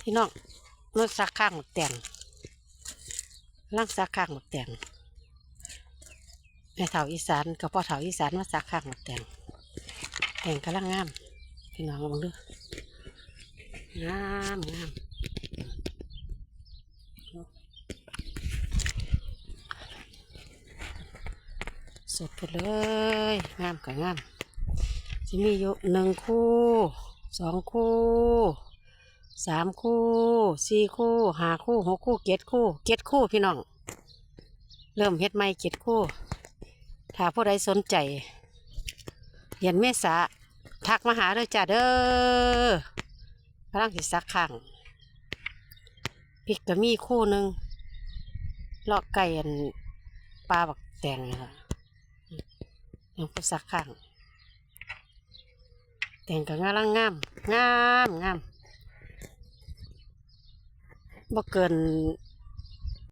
พี่น้องรถซักข้างหมดแต่งร่างซักข้างหมดแต่งแม่เฒ่าอีสานกับพ่อเฒ่าอีสานมาซักข้างหมดแต่งกำลังงามพี่น้องมองดูงามสดไปเลยงามกับงามจะมีอยู่1 คู่2 คู่3 คู่4 คู่5 คู่6 คู่7 คู่พี่น้องเริ่มเฮ็ดใหม่7 คู่ถ้าผู้ใดสนใจเดือนเมษาทักมาหาเลยจ้าเด้อกำลังสิซักข้างพริกก็มีคู่หนึ่งลอกไก่อันปลาบักแตงนี่ล่ะยังก็ซักข้างแต่งก็งามงามบ่เกิน